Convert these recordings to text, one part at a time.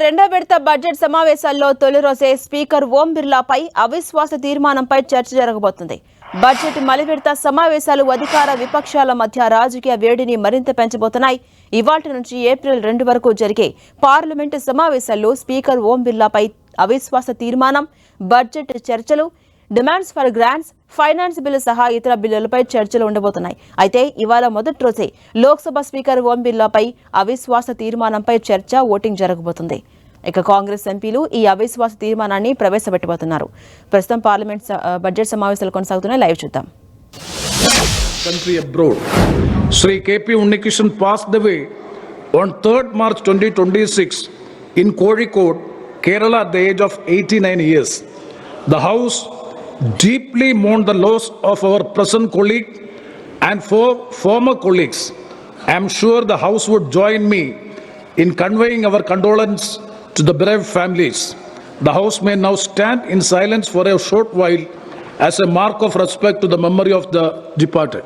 రెండో విడత బడ్జెట్ సమావేశాల్లో తొలి రోజే స్పీకర్ ఓం బిర్లాపై అవిశ్వాస తీర్మానంపై చర్చ జరగబోతుంది. బడ్జెట్ మలి విడత సమావేశాలు అధికార విపక్షాల మధ్య రాజకీయ వేడిని మరింత పెంచబోతున్నాయి. ఇవాల్టి నుంచి ఏప్రిల్ 2 వరకు జరిగే పార్లమెంటు సమావేశాల్లో స్పీకర్ ఓం బిర్లాపై అవిశ్వాస తీర్మానం, బడ్జెట్ చర్చలు, demands for grants, finance bill సహా ఇతర బిల్లులపై చర్చలు ఉండబోతున్నాయి. అయితే ఇవాళ మొదటి రోజే లోక్సభ స్పీకర్ ఓం బిర్లాపై అవిశ్వాస తీర్మానంపై చర్చ, ఓటింగ్ జరగబోతుంది. ఇక కాంగ్రెస్ ఎంపీలు ఈ అవిశ్వాస తీర్మానాన్ని ప్రవేశపెట్టబోతున్నారు. ప్రస్తుతం పార్లమెంట్ బడ్జెట్ సమావేశాలు కొనసాగుతున్నాయి. లైవ్ చూద్దాం. Country abroad. Sri KP Unnikishan passed away on 3rd March 2026 in Kozhikode, Kerala at the age of 89 years. The House deeply mourned the loss of our present colleague and 4 former colleagues. I am sure the House would join me in conveying our condolence to the bereaved families. The House may now stand in silence for a short while as a mark of respect to the memory of the departed.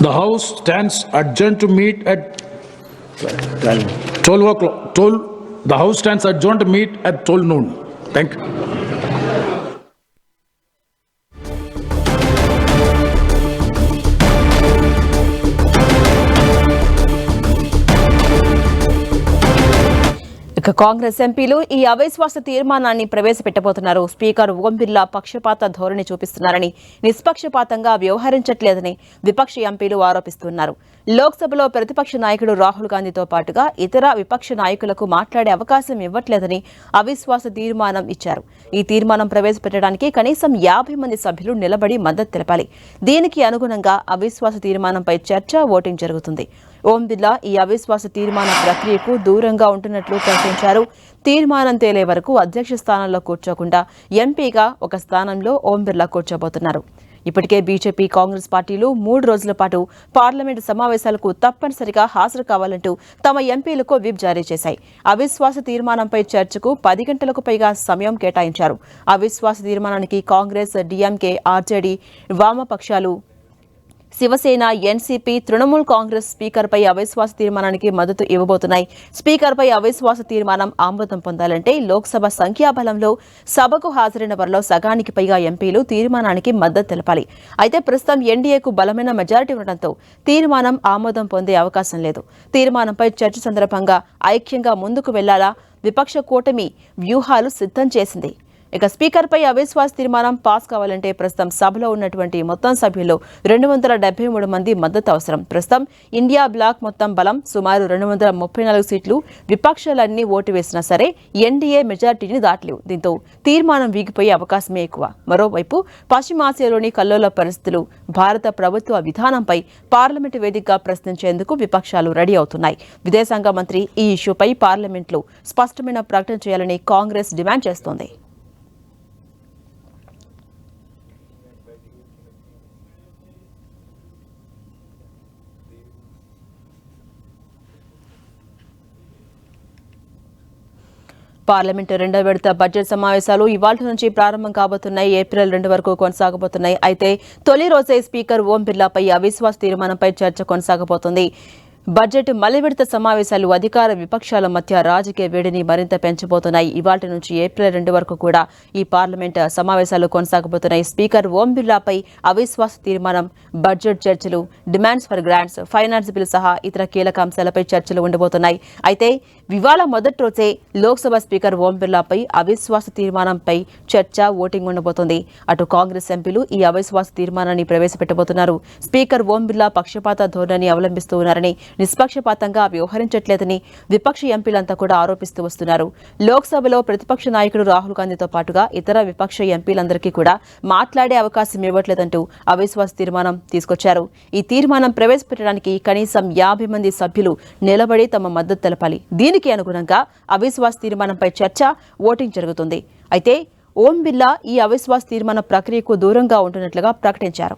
The House stands adjourned to meet at 12 o'clock. The House stands adjourned to meet at 12 noon. Thank you. ఇక కాంగ్రెస్ ఎంపీలు ఈ అవిశ్వాస తీర్మానాన్ని ప్రవేశపెట్టబోతున్నారు. Speaker Om Birla పక్షపాత ధోరణి చూపిస్తున్నారని, నిష్పక్షపాతంగా వ్యవహరించట్లేదని విపక్ష ఎంపీలు ఆరోపిస్తున్నారు. లోక్సభలో ప్రతిపక్ష నాయకుడు రాహుల్ గాంధీతో పాటుగా ఇతర విపక్ష నాయకులకు మాట్లాడే అవకాశం ఇవ్వట్లేదని అవిశ్వాస తీర్మానం ఇచ్చారు. ఈ తీర్మానం ప్రవేశపెట్టడానికి కనీసం 50 మంది సభ్యులు నిలబడి మద్దతు తెలపాలి. దీనికి అనుగుణంగా అవిశ్వాస తీర్మానంపై చర్చ, ఓటింగ్ జరుగుతుంది. ఓం బిర్లా ఈ అవిశ్వాస తీర్మాన ప్రక్రియకు దూరంగా ఉంటున్నట్లు ప్రకటించారు. తీర్మానం తేలే వరకు అధ్యక్ష స్థానంలో కూర్చోకుండా ఎంపీగా ఒక స్థానంలో ఓం బిర్లా కూర్చోబోతున్నారు. ఇప్పటికే బీజేపీ, కాంగ్రెస్ పార్టీలు 3 రోజుల పాటు పార్లమెంటు సమావేశాలకు తప్పనిసరిగా హాజరు కావాలంటూ తమ ఎంపీలకు విప్ జారీ చేశాయి. అవిశ్వాస తీర్మానంపై చర్చకు 10 గంటలకు పైగా సమయం కేటాయించారు. అవిశ్వాస తీర్మానానికి కాంగ్రెస్, డీఎంకే, ఆర్జేడీ, వామపక్షాలు, శివసేన, ఎన్సీపీ, తృణమూల్ కాంగ్రెస్ స్పీకర్పై అవిశ్వాస తీర్మానానికి మద్దతు ఇవ్వబోతున్నాయి. స్పీకర్పై అవిశ్వాస తీర్మానం ఆమోదం పొందాలంటే లోక్సభ సంఖ్యాబలంలో సభకు హాజరైన వారిలో సగానికి పైగా ఎంపీలు తీర్మానానికి మద్దతు తెలపాలి. అయితే ప్రస్తుతం ఎన్డీఏకు బలమైన మెజారిటీ ఉండడంతో తీర్మానం ఆమోదం పొందే అవకాశం లేదు. తీర్మానంపై చర్చ సందర్భంగా ఐక్యంగా ముందుకు వెళ్లాలా విపక్ష కూటమి వ్యూహాలు సిద్ధం చేసింది. ఇక స్పీకర్పై అవిశ్వాస తీర్మానం పాస్ కావాలంటే ప్రస్తుతం సభలో ఉన్నటువంటి మొత్తం సభ్యుల్లో 273 మంది మద్దతు అవసరం. ప్రస్తుతం ఇండియా బ్లాక్ మొత్తం బలం సుమారు 234 సీట్లు. విపక్షాలన్నీ ఓటు వేసినా సరే ఎన్డీఏ మెజార్టీని దాటలేవు. దీంతో తీర్మానం వీగిపోయే అవకాశమే ఎక్కువ. మరోవైపు పశ్చిమాసియాలోని కల్లోల పరిస్థితులు, భారత ప్రభుత్వ విధానంపై పార్లమెంటు వేదికగా ప్రశ్నించేందుకు విపక్షాలు రెడీ అవుతున్నాయి. విదేశాంగ మంత్రి ఈ ఇష్యూపై పార్లమెంట్లో స్పష్టమైన ప్రకటన చేయాలని కాంగ్రెస్ డిమాండ్ చేస్తోంది. పార్లమెంటు రెండో విడత బడ్జెట్ సమావేశాలు ఇవాల్టి నుంచి ప్రారంభం కాబోతున్నాయి. ఏప్రిల్ 2 వరకు కొనసాగబోతున్నాయి. అయితే తొలి రోజే స్పీకర్ ఓం బిర్లాపై అవిశ్వాస తీర్మానంపై చర్చ కొనసాగబోతోంది. బడ్జెట్ మలి విడత సమావేశాలు అధికార విపక్షాల మధ్య రాజకీయ వేడిని మరింత పెంచబోతున్నాయి. ఇవాల్టి నుంచి ఏప్రిల్ 2 వరకు కూడా ఈ పార్లమెంట్ సమావేశాలు కొనసాగబోతున్నాయి. స్పీకర్ ఓం బిర్లాపై అవిశ్వాస తీర్మానం, బడ్జెట్ చర్చలు, demands for grants, finance bill సహా ఇతర కీలక అంశాలపై చర్చలు ఉండబోతున్నాయి. అయితే ఇవాళ మొదటి రోజే లోక్సభ స్పీకర్ ఓం బిర్లాపై అవిశ్వాస తీర్మానంపై చర్చ, ఓటింగ్ ఉండబోతోంది. అటు కాంగ్రెస్ ఎంపీలు ఈ అవిశ్వాస తీర్మానాన్ని ప్రవేశపెట్టబోతున్నారు. స్పీకర్ ఓం బిర్లా పక్షపాత ధోరణి అవలంబిస్తూ ఉన్నారని, నిష్పక్షపాతంగా వ్యవహరించట్లేదని విపక్ష ఎంపీలంతా కూడా ఆరోపిస్తూ వస్తున్నారు. లోక్సభలో ప్రతిపక్ష నాయకుడు రాహుల్ గాంధీతో పాటుగా ఇతర విపక్ష ఎంపీలందరికీ కూడా మాట్లాడే అవకాశం ఇవ్వట్లేదంటూ అవిశ్వాస తీర్మానం తీసుకొచ్చారు. ఈ తీర్మానం ప్రవేశపెట్టడానికి కనీసం 50 మంది సభ్యులు నిలబడి తమ మద్దతు తెలపాలి. దీనికి అనుగుణంగా అవిశ్వాస తీర్మానంపై చర్చ, ఓటింగ్ జరుగుతుంది. అయితే ఓం బిర్లా ఈ అవిశ్వాస తీర్మాన ప్రక్రియకు దూరంగా ఉంటున్నట్లుగా ప్రకటించారు.